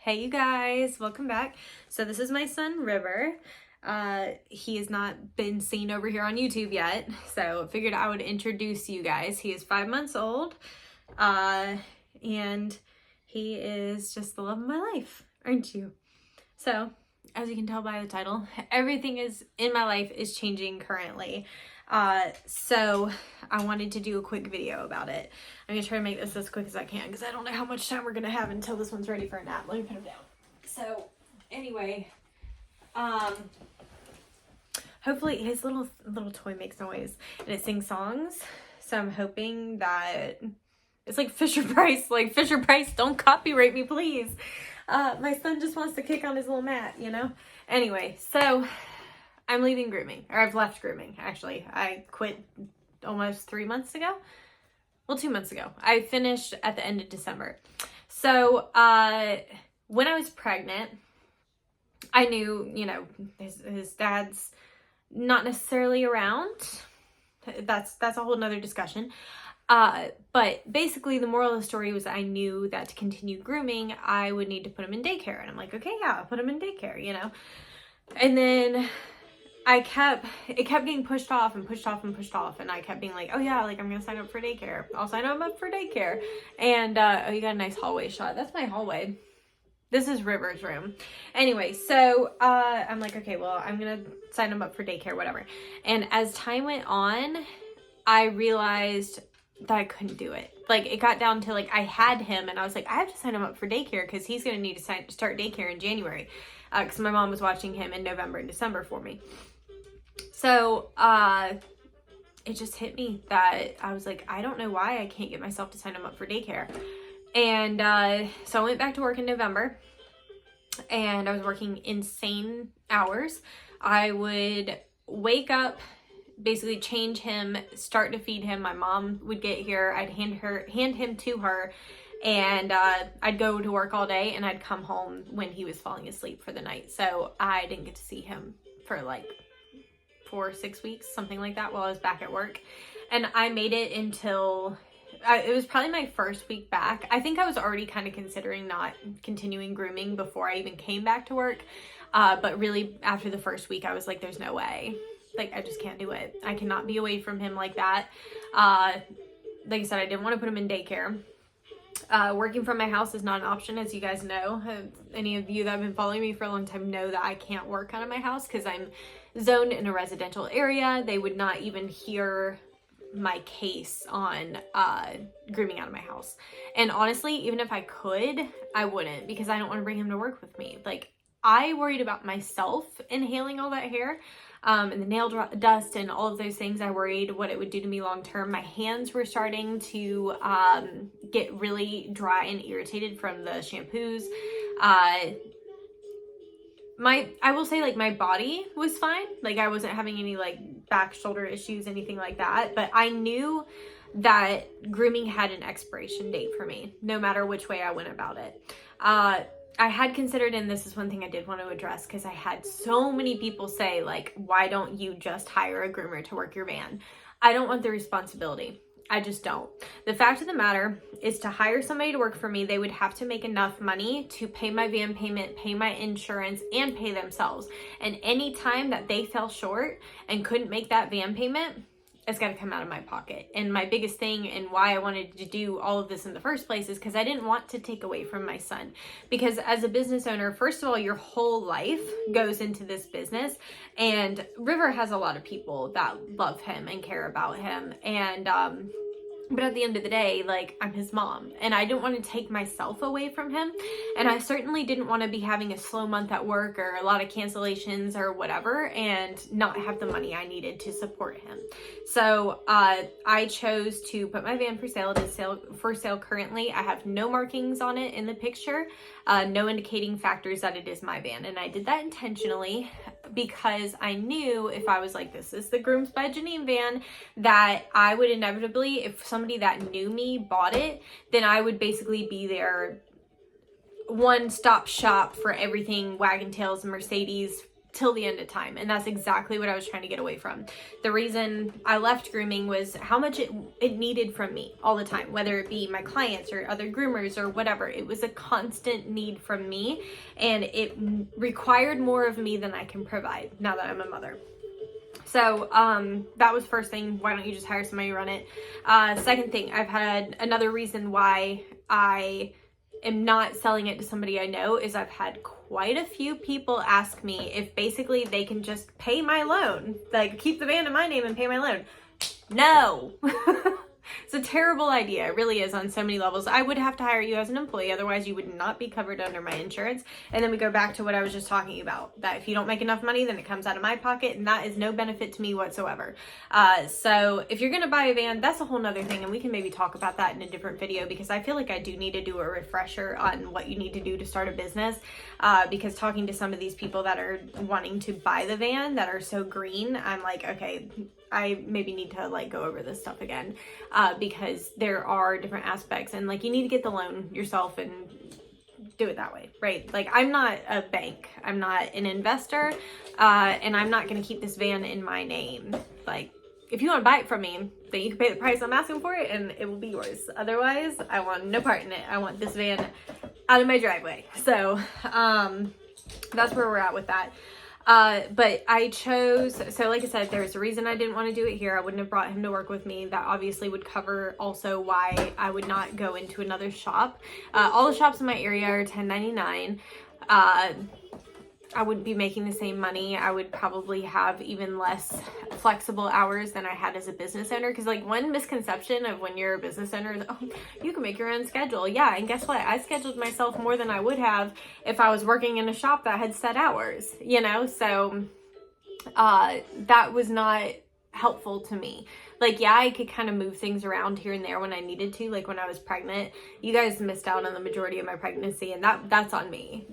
Hey you guys, welcome back. So this is my son River. He has not been seen over here on YouTube yet, so figured I would introduce you guys. He is 5 months old, and he is just the love of my life, aren't you? So, as you can tell by the title, everything is in my life is changing currently. So I wanted to do a quick video about it. I'm gonna try to make this as quick as I can because I don't know how much time we're gonna have until this one's ready for a nap. Let me put him down. So anyway, hopefully his little toy makes noise and it sings songs. So I'm hoping that it's like Fisher Price, don't copyright me, please. My son just wants to kick on his little mat, you know? Anyway, so I'm leaving grooming, or I've left grooming, actually. I quit almost 3 months ago. Well, 2 months ago. I finished at the end of December. So, when I was pregnant, I knew, you know, his dad's not necessarily around. That's a whole nother discussion. But basically the moral of the story was I knew that to continue grooming, I would need to put him in daycare. And I'm like, okay, yeah, I'll put him in daycare, you know? And then it kept getting pushed off and pushed off and pushed off. And I kept being like, oh yeah, like I'm going to sign up for daycare. I'll sign him up for daycare. And, oh, you got a nice hallway shot. That's my hallway. This is River's room. Anyway, so, I'm like, okay, well, I'm going to sign him up for daycare, whatever. And as time went on, I realized that I couldn't do it. Like, it got down to, like, I had him, and I was like, I have to sign him up for daycare, because he's going to need to start daycare in January, because my mom was watching him in November and December for me. So, it just hit me that I was like, I don't know why I can't get myself to sign him up for daycare. And, so I went back to work in November, and I was working insane hours. I would wake up, basically change him, start to feed him. My mom would get here. I'd hand him to her, and I'd go to work all day, and I'd come home when he was falling asleep for the night. So I didn't get to see him for like 4 or 6 weeks, something like that, while I was back at work. And I made it until it was probably my first week back. I think I was already kind of considering not continuing grooming before I even came back to work. But really after the first week, I was like, there's no way. Like, I just can't do it. I cannot be away from him like that. Like I said, I didn't want to put him in daycare. Working from my house is not an option, as you guys know. Any of you that have been following me for a long time know that I can't work out of my house because I'm zoned in a residential area. They would not even hear my case on grooming out of my house. And honestly, even if I could, I wouldn't, because I don't want to bring him to work with me. Like, I worried about myself inhaling all that hair. And the nail dust and all of those things. I worried what it would do to me long term. My hands were starting to get really dry and irritated from the shampoos. I will say, like, my body was fine. Like, I wasn't having any like back, shoulder issues, anything like that. But I knew that grooming had an expiration date for me, no matter which way I went about it. I had considered, and this is one thing I did want to address, because I had so many people say, like, why don't you just hire a groomer to work your van? I don't want the responsibility. I just don't. The fact of the matter is, to hire somebody to work for me, they would have to make enough money to pay my van payment, pay my insurance, and pay themselves. And any time that they fell short and couldn't make that van payment, it's got to come out of my pocket. And my biggest thing, and why I wanted to do all of this in the first place, is because I didn't want to take away from my son. Because as a business owner, first of all, your whole life goes into this business. And River has a lot of people that love him and care about him. And, but at the end of the day, like, I'm his mom, and I didn't want to take myself away from him. And I certainly didn't want to be having a slow month at work or a lot of cancellations or whatever and not have the money I needed to support him. So I chose to put my van for sale. It is for sale currently. I have no markings on it in the picture, no indicating factors that it is my van. And I did that intentionally because I knew if I was like, this is the Grooms by Janine van, that I would inevitably, if somebody that knew me bought it, then I would basically be their one-stop shop for everything Wagon Tails, Mercedes, till the end of time. And that's exactly what I was trying to get away from. The reason I left grooming was how much it needed from me all the time, whether it be my clients or other groomers or whatever. It was a constant need from me, and it required more of me than I can provide now that I'm a mother. So that was first thing. Why don't you just hire somebody to run it? Second thing, I've had another reason why I am not selling it to somebody I know is I've had quite a few people ask me if basically they can just pay my loan, like keep the van in my name and pay my loan. No. It's a terrible idea. It really is on so many levels. I would have to hire you as an employee. Otherwise, you would not be covered under my insurance. And then we go back to what I was just talking about, that if you don't make enough money, then it comes out of my pocket, and that is no benefit to me whatsoever. So if you're going to buy a van, that's a whole nother thing. And we can maybe talk about that in a different video, because I feel like I do need to do a refresher on what you need to do to start a business. Because talking to some of these people that are wanting to buy the van that are so green, I'm like, okay, I maybe need to like go over this stuff again, because there are different aspects, and like you need to get the loan yourself and do it that way, right? Like I'm not a bank, I'm not an investor, and I'm not going to keep this van in my name. Like if you want to buy it from me, then you can pay the price I'm asking for it and it will be yours. Otherwise, I want no part in it. I want this van out of my driveway. So that's where we're at with that. But I chose, so like I said, there's a reason I didn't want to do it here. I wouldn't have brought him to work with me. That obviously would cover also why I would not go into another shop. All the shops in my area are $10.99. I wouldn't be making the same money. I would probably have even less flexible hours than I had as a business owner. Because like one misconception of when you're a business owner is, oh, you can make your own schedule. Yeah, and guess what? I scheduled myself more than I would have if I was working in a shop that had set hours, you know? So that was not helpful to me. Like, yeah, I could kind of move things around here and there when I needed to, like when I was pregnant. You guys missed out on the majority of my pregnancy, and that's on me.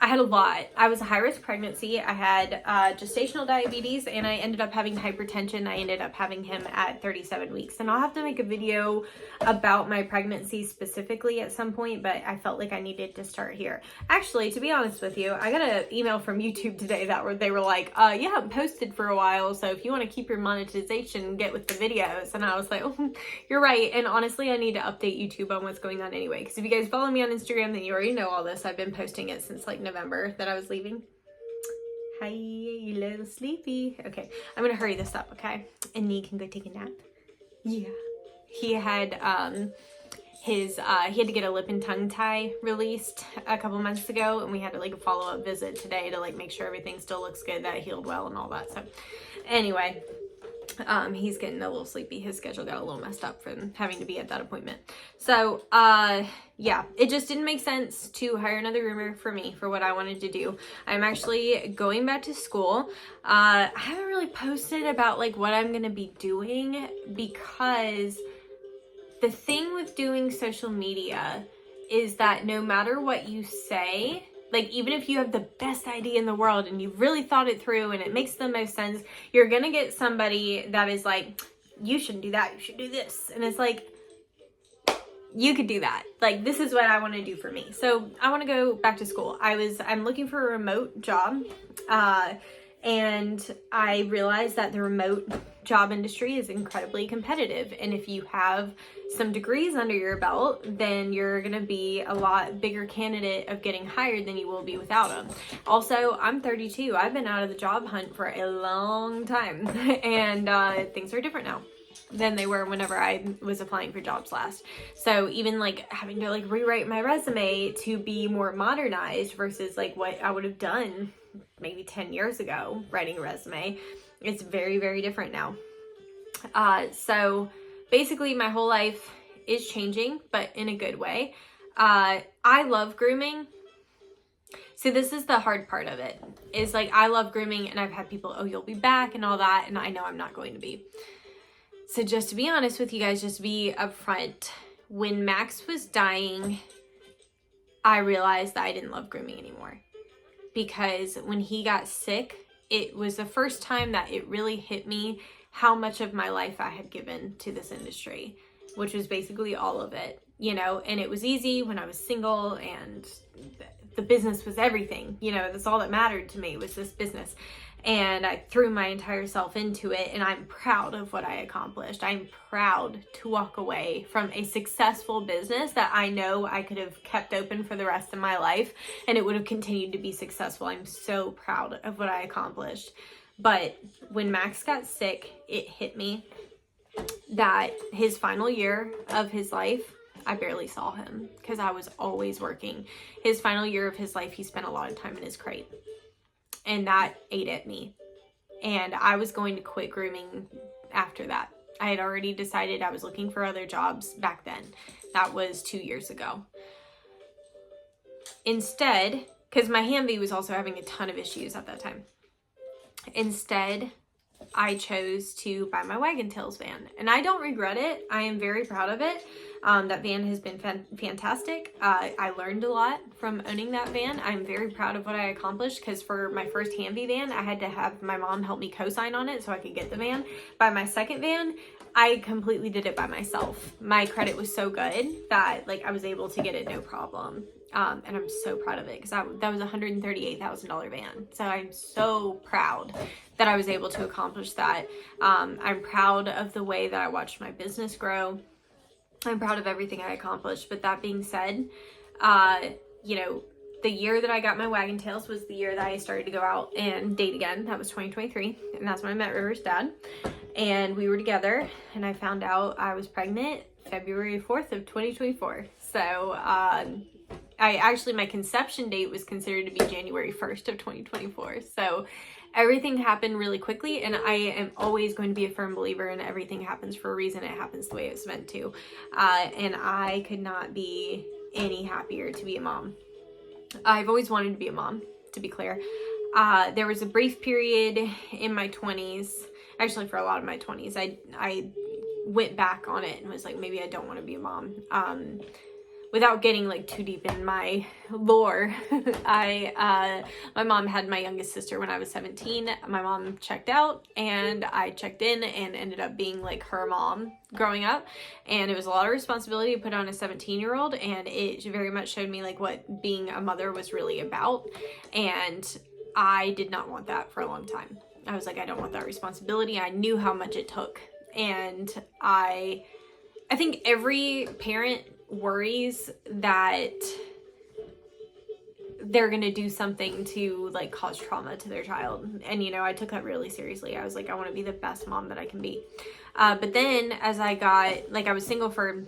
I had a lot. I was a high-risk pregnancy. I had gestational diabetes, and I ended up having hypertension. I ended up having him at 37 weeks. And I'll have to make a video about my pregnancy specifically at some point, but I felt like I needed to start here. Actually, to be honest with you, I got an email from YouTube today that they were like, you haven't posted for a while, so if you want to keep your monetization, get with the videos. And I was like, oh, you're right. And honestly, I need to update YouTube on what's going on anyway. Because if you guys follow me on Instagram, then you already know all this. I've been posting it since like November that I was leaving. Hi, you little sleepy. Okay, I'm gonna hurry this up, okay? And you can go take a nap. Yeah. He had he had to get a lip and tongue tie released a couple months ago, and we had like a follow-up visit today to like make sure everything still looks good, that it healed well and all that. So anyway, he's getting a little sleepy. His schedule got a little messed up from having to be at that appointment. So, yeah, it just didn't make sense to hire another groomer for me for what I wanted to do. I'm actually going back to school. I haven't really posted about like what I'm going to be doing, because the thing with doing social media is that no matter what you say, like even if you have the best idea in the world and you've really thought it through and it makes the most sense, you're going to get somebody that is like, you shouldn't do that, you should do this. And it's like, you could do that. Like, this is what I want to do for me. So I want to go back to school. I'm looking for a remote job. And I realized that the remote job industry is incredibly competitive. And if you have some degrees under your belt, then you're going to be a lot bigger candidate of getting hired than you will be without them. Also, I'm 32. I've been out of the job hunt for a long time. And things are different now than they were whenever I was applying for jobs last. So even like having to like rewrite my resume to be more modernized versus like what I would have done maybe 10 years ago writing a resume, it's very, very different now. So basically my whole life is changing, but in a good way. I love grooming. So this is the hard part of it, is like I love grooming, and I've had people, oh, you'll be back and all that, and I know I'm not going to be. So just to be honest with you guys, just to be upfront, when Max was dying, I realized that I didn't love grooming anymore. Because when he got sick, it was the first time that it really hit me how much of my life I had given to this industry, which was basically all of it, you know, and it was easy when I was single and the business was everything. You know, that's all that mattered to me, was this business. And I threw my entire self into it, and I'm proud of what I accomplished. I'm proud to walk away from a successful business that I know I could have kept open for the rest of my life, and it would have continued to be successful. I'm so proud of what I accomplished. But when Max got sick, it hit me that his final year of his life, I barely saw him because I was always working. His final year of his life, he spent a lot of time in his crate. And that ate at me. And I was going to quit grooming after that. I had already decided I was looking for other jobs back then. That was 2 years ago. Instead, because my Humvee was also having a ton of issues at that time. Instead, I chose to buy my Wagon Tails van. And I don't regret it. I am very proud of it. That van has been fantastic. I learned a lot from owning that van. I'm very proud of what I accomplished, because for my first Humvee van, I had to have my mom help me co-sign on it so I could get the van. By my second van, I completely did it by myself. My credit was so good that like I was able to get it no problem. And I'm so proud of it, because that was a $138,000 van. So I'm so proud that I was able to accomplish that. I'm proud of the way that I watched my business grow. I'm proud of everything I accomplished. But that being said, you know, the year that I got my Wagon Tails was the year that I started to go out and date again. That was 2023. And that's when I met River's dad. And we were together, and I found out I was pregnant February 4th of 2024. So, my conception date was considered to be January 1st of 2024. So everything happened really quickly, and I am always going to be a firm believer in everything happens for a reason. It happens the way it's meant to. And I could not be any happier to be a mom. I've always wanted to be a mom, to be clear. There was a brief period in my 20s, actually for a lot of my 20s, I went back on it and was like, maybe I don't want to be a mom. Without getting like too deep in my lore, my mom had my youngest sister when I was 17. My mom checked out, and I checked in, and ended up being like her mom growing up. And it was a lot of responsibility to put on a 17-year-old, and it very much showed me like what being a mother was really about. And I did not want that for a long time. I was like, I don't want that responsibility. I knew how much it took. And I think every parent worries that they're gonna do something to like cause trauma to their child. And you know, I took that really seriously. I was like, I want to be the best mom that I can be. But then as I got, like, I was single for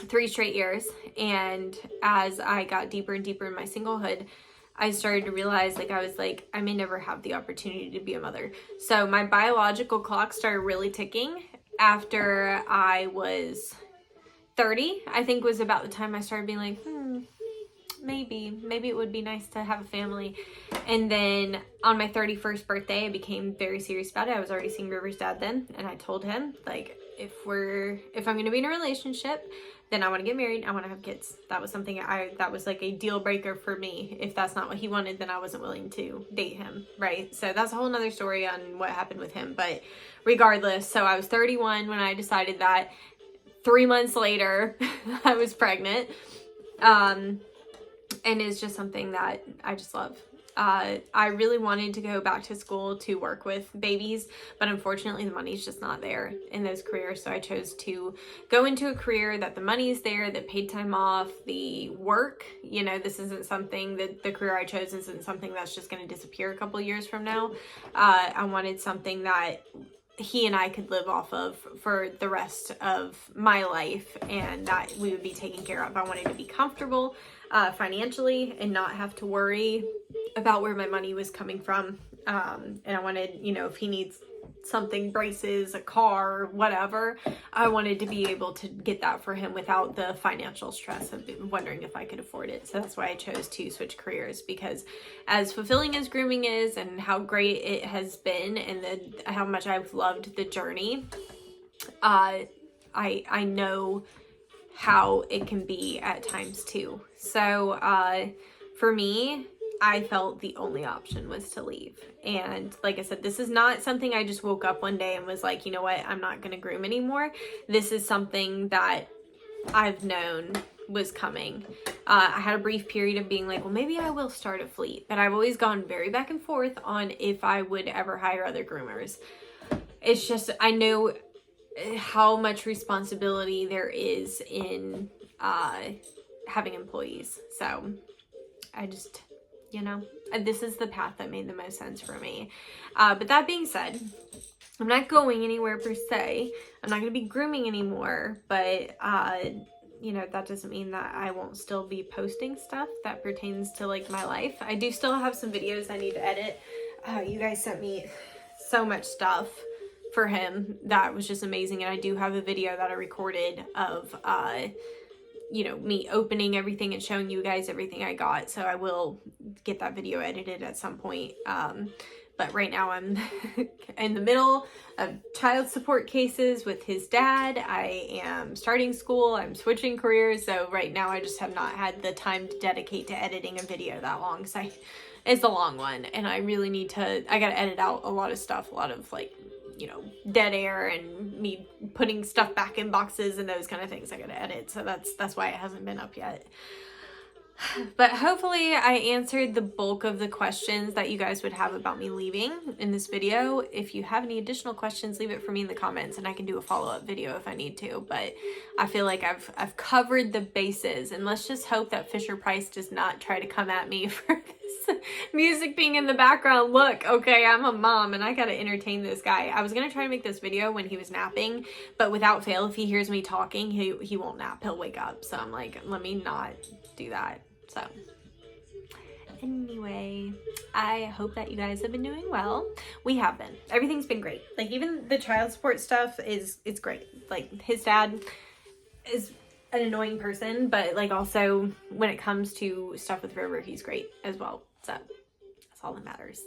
3 straight years, and as I got deeper and deeper in my singlehood, I started to realize, like, I was like, I may never have the opportunity to be a mother. So my biological clock started really ticking after I was 30, I think, was about the time I started being like, maybe it would be nice to have a family. And then on my 31st birthday, I became very serious about it. I was already seeing River's dad then, and I told him, like, if I'm going to be in a relationship, then I want to get married. I want to have kids. That was something that was like a deal breaker for me. If that's not what he wanted, then I wasn't willing to date him, right? So that's a whole nother story on what happened with him. But regardless, so I was 31 when I decided that. 3 months later, I was pregnant. And it's just something that I just love. I really wanted to go back to school to work with babies, but unfortunately the money's just not there in those careers. So I chose to go into a career that the money's there, that paid time off, the work, you know, this isn't something that the career I chose isn't something that's just going to disappear a couple years from now. I wanted something that he and I could live off of for the rest of my life, and that we would be taken care of. I wanted to be comfortable financially and not have to worry about where my money was coming from. And I wanted, you know, if he needs something, braces, a car, whatever, I wanted to be able to get that for him without the financial stress of wondering if I could afford it. So that's why I chose to switch careers, because as fulfilling as grooming is and how great it has been, and how much I've loved the journey, I know how it can be at times too. So for me, I felt the only option was to leave. And like I said, this is not something I just woke up one day and was like, you know what, I'm not going to groom anymore. This is something that I've known was coming. I had a brief period of being like, well, maybe I will start a fleet, but I've always gone very back and forth on if I would ever hire other groomers. It's just, I know how much responsibility there is in having employees. So I just, you know, this is the path that made the most sense for me. But that being said, I'm not going anywhere per se. I'm not going to be grooming anymore, but you know, that doesn't mean that I won't still be posting stuff that pertains to like my life. I do still have some videos I need to edit. You guys sent me so much stuff for him that was just amazing, and I do have a video that I recorded of you know, me opening everything and showing you guys everything I got, so I will get that video edited at some point. But right now I'm in the middle of child support cases with his dad. I am starting school, I'm switching careers, so right now I just have not had the time to dedicate to editing a video that long, so it's a long one, and I really need to, I gotta edit out a lot of stuff, a lot of like, you know, dead air and me putting stuff back in boxes and those kind of things I gotta edit, so that's why it hasn't been up yet. But hopefully I answered the bulk of the questions that you guys would have about me leaving in this video. If you have any additional questions, leave it for me in the comments and I can do a follow-up video if I need to. But I feel like I've covered the bases, and let's just hope that Fisher Price does not try to come at me for this music being in the background. Look, okay, I'm a mom and I gotta entertain this guy. I was gonna try to make this video when he was napping, but without fail, if he hears me talking, he won't nap, he'll wake up. So I'm like, let me not do that. So anyway, I hope that you guys have been doing well. We have been. Everything's been great. Like even the child support stuff it's great. Like his dad is an annoying person, but like also when it comes to stuff with River, he's great as well. So that's all that matters.